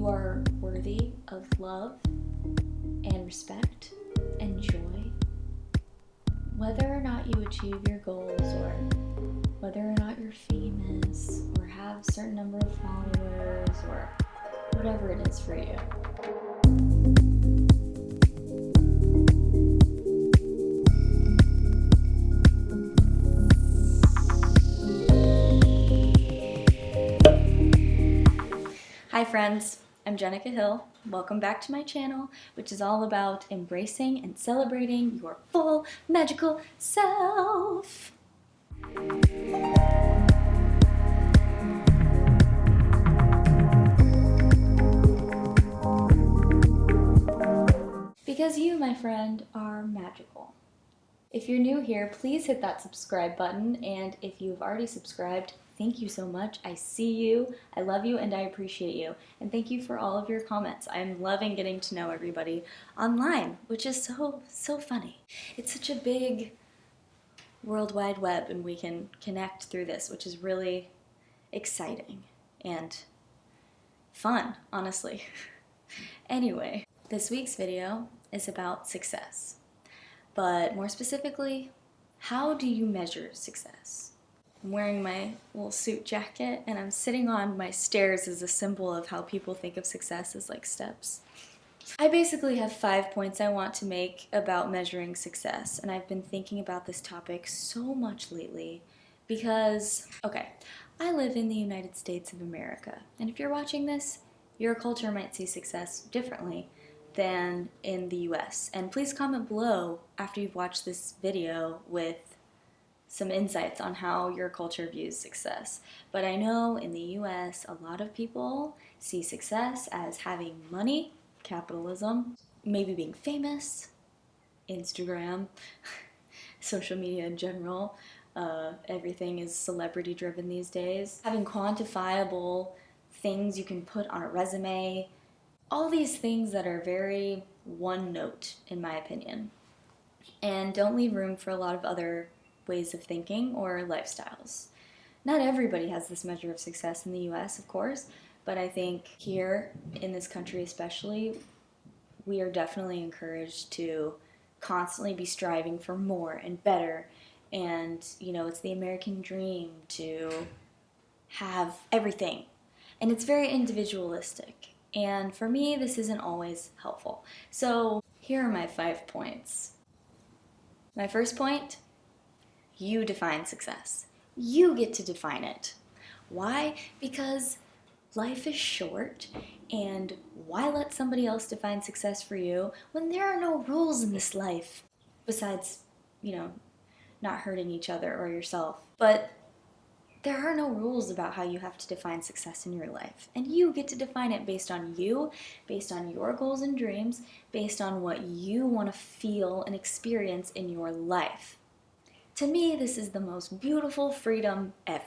You are worthy of love and respect and joy. Whether or not you achieve your goals, or whether or not you're famous or have a certain number of followers, or whatever it is for you. Hi friends, I'm Jenica Hill. Welcome back to my channel, which is all about embracing and celebrating your full magical self. Because you, my friend, are magical. If you're new here, please hit that subscribe button, and if you've already subscribed, thank you so much. I see you, I love you, and I appreciate you. And thank you for all of your comments. I'm loving getting to know everybody online, which is so funny. It's such a big world wide web, and we can connect through this, which is really exciting and fun, honestly. Anyway, this week's video is about success. But more specifically, how do you measure success? I'm wearing my little suit jacket and I'm sitting on my stairs as a symbol of how people think of success as like steps. I basically have 5 points I want to make about measuring success, and I've been thinking about this topic so much lately because, okay, I live in the United States of America, and if you're watching this, your culture might see success differently than in the US. And please comment below after you've watched this video with some insights on how your culture views success. But I know in the US, a lot of people see success as having money, capitalism, maybe being famous, Instagram, social media in general. Everything is celebrity driven these days. Having quantifiable things you can put on a resume, all these things that are very one note, in my opinion, and don't leave room for a lot of other ways of thinking or lifestyles. Not everybody has this measure of success in the US, of course, but I think here in this country especially, we are definitely encouraged to constantly be striving for more and better. And, you know, it's the American dream to have everything. And it's very individualistic. And for me, this isn't always helpful. So here are my 5 points. My first point, you define success. You get to define it. Why? Because life is short, and why let somebody else define success for you when there are no rules in this life? Besides, not hurting each other or yourself. But there are no rules about how you have to define success in your life. And you get to define it based on you, based on your goals and dreams, based on what you want to feel and experience in your life. To me, this is the most beautiful freedom ever.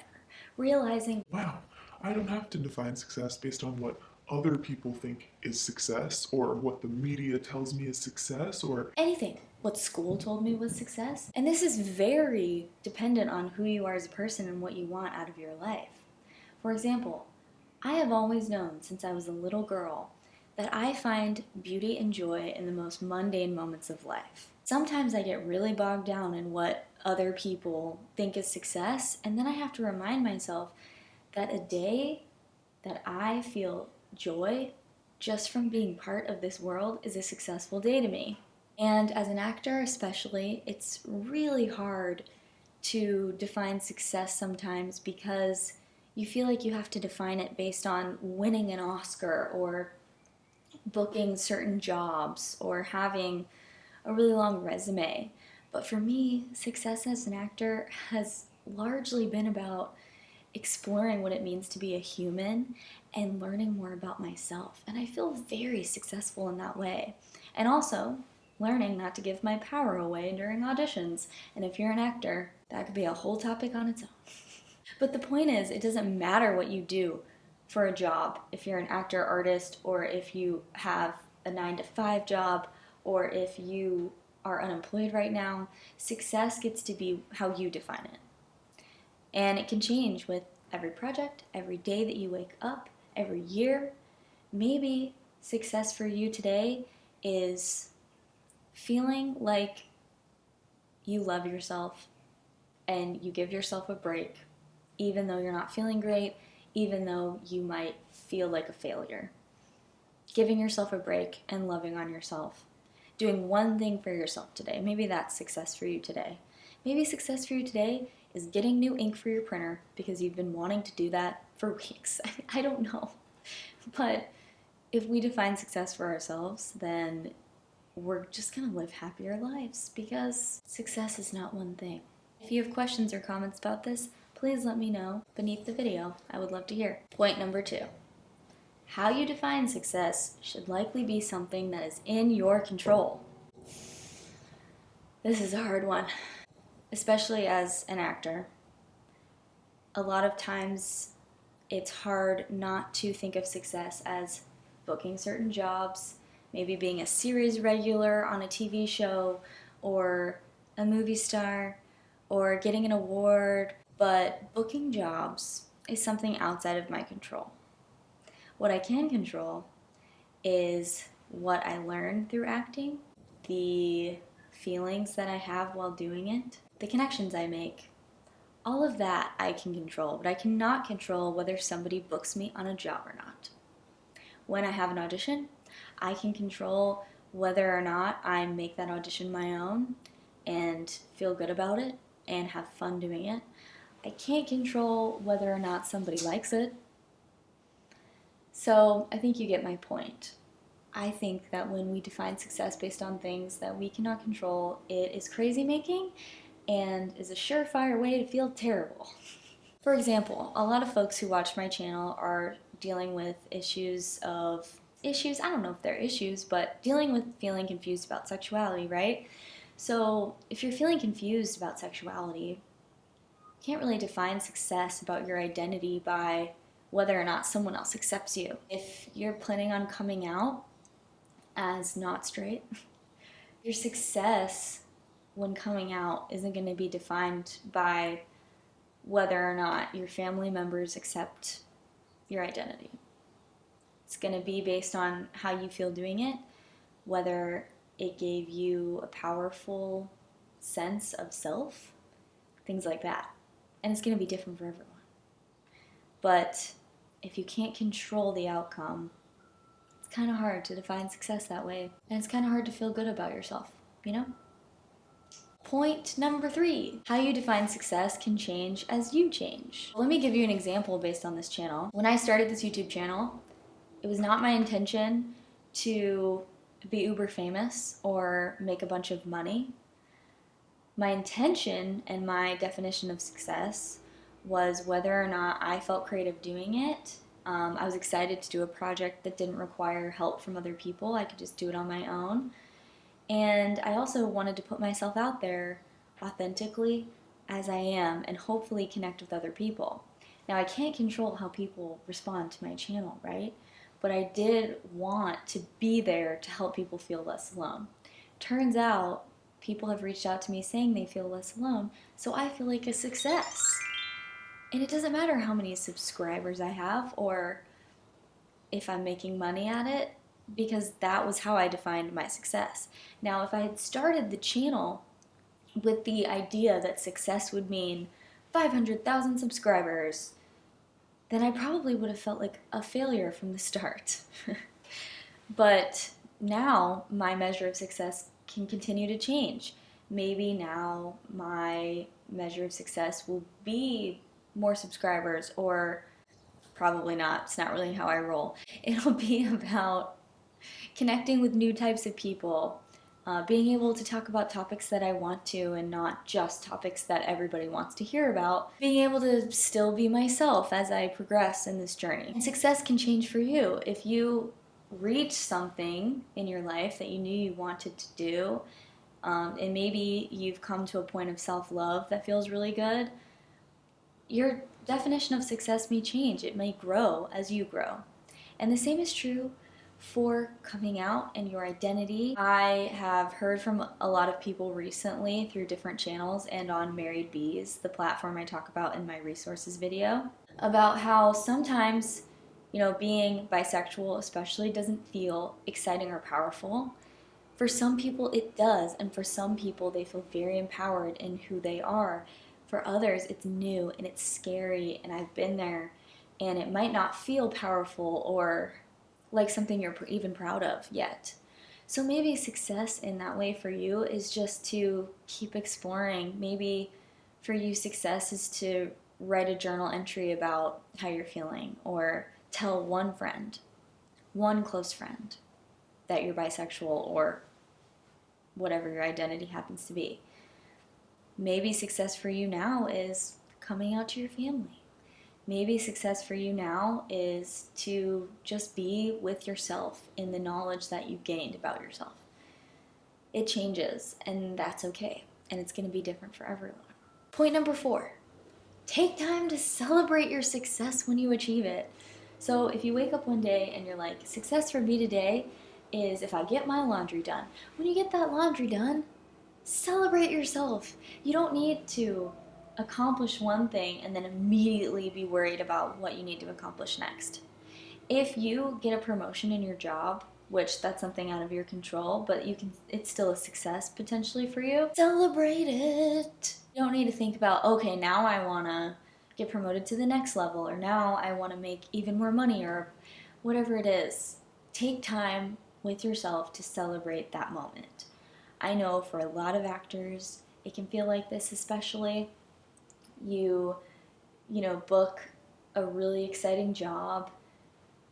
Realizing, wow, I don't have to define success based on what other people think is success, or what the media tells me is success, or anything. What school told me was success. And this is very dependent on who you are as a person and what you want out of your life. For example, I have always known since I was a little girl that I find beauty and joy in the most mundane moments of life. Sometimes I get really bogged down in what other people think is success, and then I have to remind myself that a day that I feel joy just from being part of this world is a successful day to me. And as an actor especially, it's really hard to define success sometimes because you feel like you have to define it based on winning an Oscar or booking certain jobs or having a really long resume. But for me, success as an actor has largely been about exploring what it means to be a human and learning more about myself. And I feel very successful in that way. And also learning not to give my power away during auditions. And if you're an actor, that could be a whole topic on its own. But the point is, it doesn't matter what you do for a job, if you're an actor, artist, or if you have a 9-to-5 job, or if you are unemployed right now. Success gets to be how you define it. And it can change with every project, every day that you wake up, every year, Maybe success for you today is feeling like you love yourself and you give yourself a break, even though you're not feeling great, even though you might feel like a failure. Giving yourself a break and loving on yourself. Doing one thing for yourself today. Maybe that's success for you today. Maybe success for you today is getting new ink for your printer because you've been wanting to do that for weeks. I don't know. But if we define success for ourselves, then we're just gonna live happier lives because success is not one thing. If you have questions or comments about this, please let me know beneath the video. I would love to hear. Point number 2. How you define success should likely be something that is in your control. This is a hard one, especially as an actor. A lot of times it's hard not to think of success as booking certain jobs, maybe being a series regular on a TV show, or a movie star, or getting an award. But booking jobs is something outside of my control. What I can control is what I learn through acting, the feelings that I have while doing it, the connections I make. All of that I can control, but I cannot control whether somebody books me on a job or not. When I have an audition, I can control whether or not I make that audition my own and feel good about it and have fun doing it. I can't control whether or not somebody likes it. So I think you get my point. I think that when we define success based on things that we cannot control, it is crazy making and is a surefire way to feel terrible. For example, a lot of folks who watch my channel are dealing with issues, I don't know if they're issues, but dealing with feeling confused about sexuality, right? So if you're feeling confused about sexuality, you can't really define success about your identity by whether or not someone else accepts you. If you're planning on coming out as not straight, your success when coming out isn't going to be defined by whether or not your family members accept your identity. It's going to be based on how you feel doing it, whether it gave you a powerful sense of self, things like that. And it's going to be different for everyone. But if you can't control the outcome, it's kind of hard to define success that way. And it's kind of hard to feel good about yourself, you know? Point number 3, how you define success can change as you change. Let me give you an example based on this channel. When I started this YouTube channel, it was not my intention to be uber famous or make a bunch of money. My intention and my definition of success was whether or not I felt creative doing it. I was excited to do a project that didn't require help from other people. I could just do it on my own. And I also wanted to put myself out there authentically as I am and hopefully connect with other people. Now, I can't control how people respond to my channel, right? But I did want to be there to help people feel less alone. Turns out, people have reached out to me saying they feel less alone, so I feel like a success. And it doesn't matter how many subscribers I have or if I'm making money at it, because that was how I defined my success. Now, if I had started the channel with the idea that success would mean 500,000 subscribers, then I probably would have felt like a failure from the start. But now my measure of success can continue to change. Maybe now my measure of success will be more subscribers, or probably not. It's not really how I roll. It'll be about connecting with new types of people, being able to talk about topics that I want to and not just topics that everybody wants to hear about, being able to still be myself as I progress in this journey. And success can change for you. If you reach something in your life that you knew you wanted to do, and maybe you've come to a point of self-love that feels really good, your definition of success may change. It may grow as you grow. And the same is true for coming out and your identity. I have heard from a lot of people recently through different channels and on Married Bees, the platform I talk about in my resources video, about how sometimes, Being bisexual especially doesn't feel exciting or powerful. For some people, it does, and for some people, they feel very empowered in who they are. For others, it's new and it's scary, and I've been there, and it might not feel powerful or like something you're even proud of yet. So maybe success in that way for you is just to keep exploring. Maybe for you, success is to write a journal entry about how you're feeling, or tell one friend, one close friend, that you're bisexual or whatever your identity happens to be. Maybe success for you now is coming out to your family. Maybe success for you now is to just be with yourself in the knowledge that you've gained about yourself. It changes, and that's okay. And it's going to be different for everyone. Point number 4, take time to celebrate your success when you achieve it. So if you wake up one day and you're like, success for me today is if I get my laundry done. When you get that laundry done, celebrate yourself. You don't need to accomplish one thing and then immediately be worried about what you need to accomplish next. If you get a promotion in your job, which that's something out of your control, but it's still a success potentially for you, celebrate it. You don't need to think about, okay, now I want to get promoted to the next level, or now I want to make even more money, or whatever it is. Take time with yourself to celebrate that moment. I know for a lot of actors, it can feel like this, especially you book a really exciting job,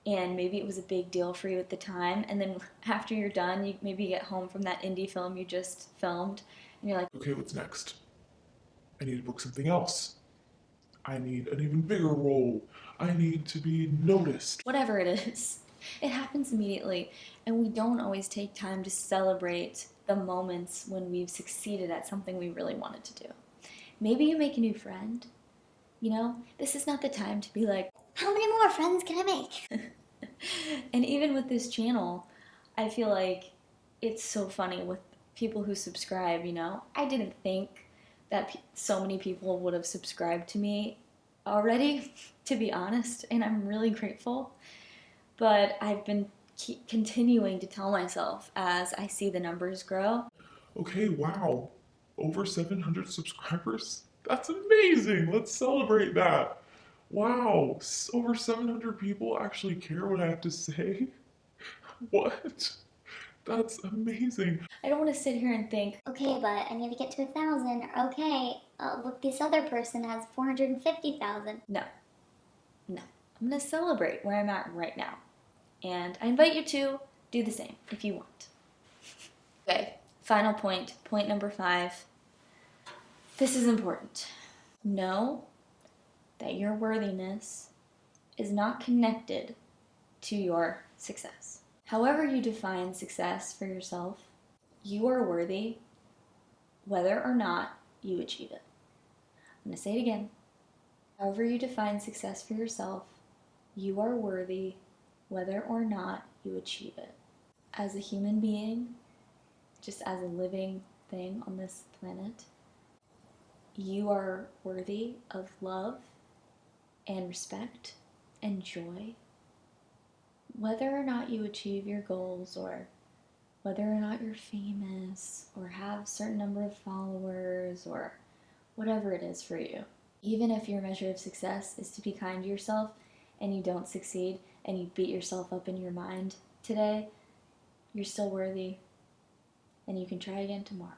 and maybe it was a big deal for you at the time, and then after you're done, you maybe get home from that indie film you just filmed, and you're like, Okay, what's next? I need to book something else. I need an even bigger role. I need to be noticed. whatever it is. It happens immediately, and we don't always take time to celebrate the moments when we've succeeded at something we really wanted to do. Maybe you make a new friend. This is not the time to be like, how many more friends can I make? and even with this channel, I feel like it's so funny with people who subscribe. I didn't think that so many people would have subscribed to me already, to be honest, and I'm really grateful. But I've been continuing to tell myself as I see the numbers grow. Okay, wow. Over 700 subscribers? That's amazing. Let's celebrate that. Wow, over 700 people actually care what I have to say? What? That's amazing. I don't want to sit here and think, Okay, but I need to get to 1,000. Okay, look, this other person has 450,000. no. I'm going to celebrate where I'm at right now. And I invite you to do the same if you want. Okay, final point. Point number 5. This is important. Know that your worthiness is not connected to your success. However you define success for yourself, you are worthy whether or not you achieve it. I'm going to say it again. However you define success for yourself, you are worthy whether or not you achieve it. As a human being, just as a living thing on this planet, you are worthy of love and respect and joy. Whether or not you achieve your goals, or whether or not you're famous or have a certain number of followers, or whatever it is for you. Even if your measure of success is to be kind to yourself and you don't succeed and you beat yourself up in your mind today, you're still worthy and you can try again tomorrow.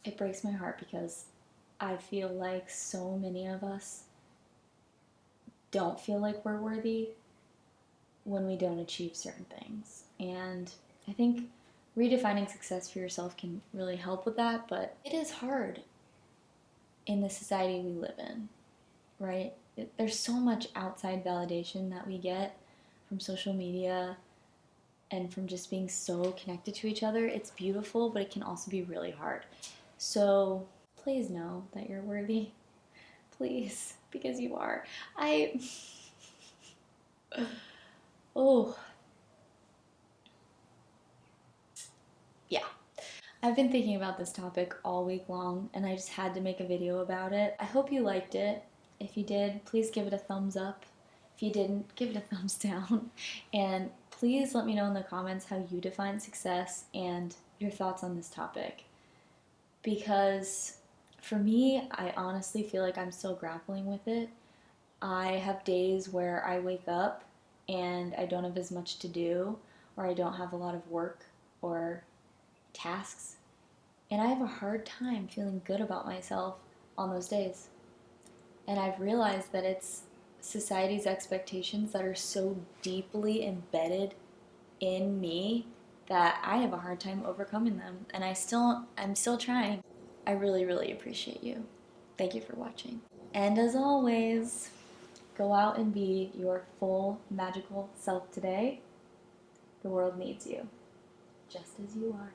It breaks my heart because I feel like so many of us don't feel like we're worthy when we don't achieve certain things. And I think redefining success for yourself can really help with that, but it is hard in the society we live in, right? There's so much outside validation that we get from social media and from just being so connected to each other. It's beautiful, but it can also be really hard. So please know that you're worthy. Please, because you are. Oh. Yeah. I've been thinking about this topic all week long, and I just had to make a video about it. I hope you liked it. If you did, please give it a thumbs up. If you didn't, give it a thumbs down. And please let me know in the comments how you define success and your thoughts on this topic. Because for me, I honestly feel like I'm still grappling with it. I have days where I wake up and I don't have as much to do, or I don't have a lot of work or tasks, and I have a hard time feeling good about myself on those days. And I've realized that it's society's expectations that are so deeply embedded in me that I have a hard time overcoming them. And I'm still trying. I really, really appreciate you. Thank you for watching. And as always, go out and be your full magical self today. The world needs you, just as you are.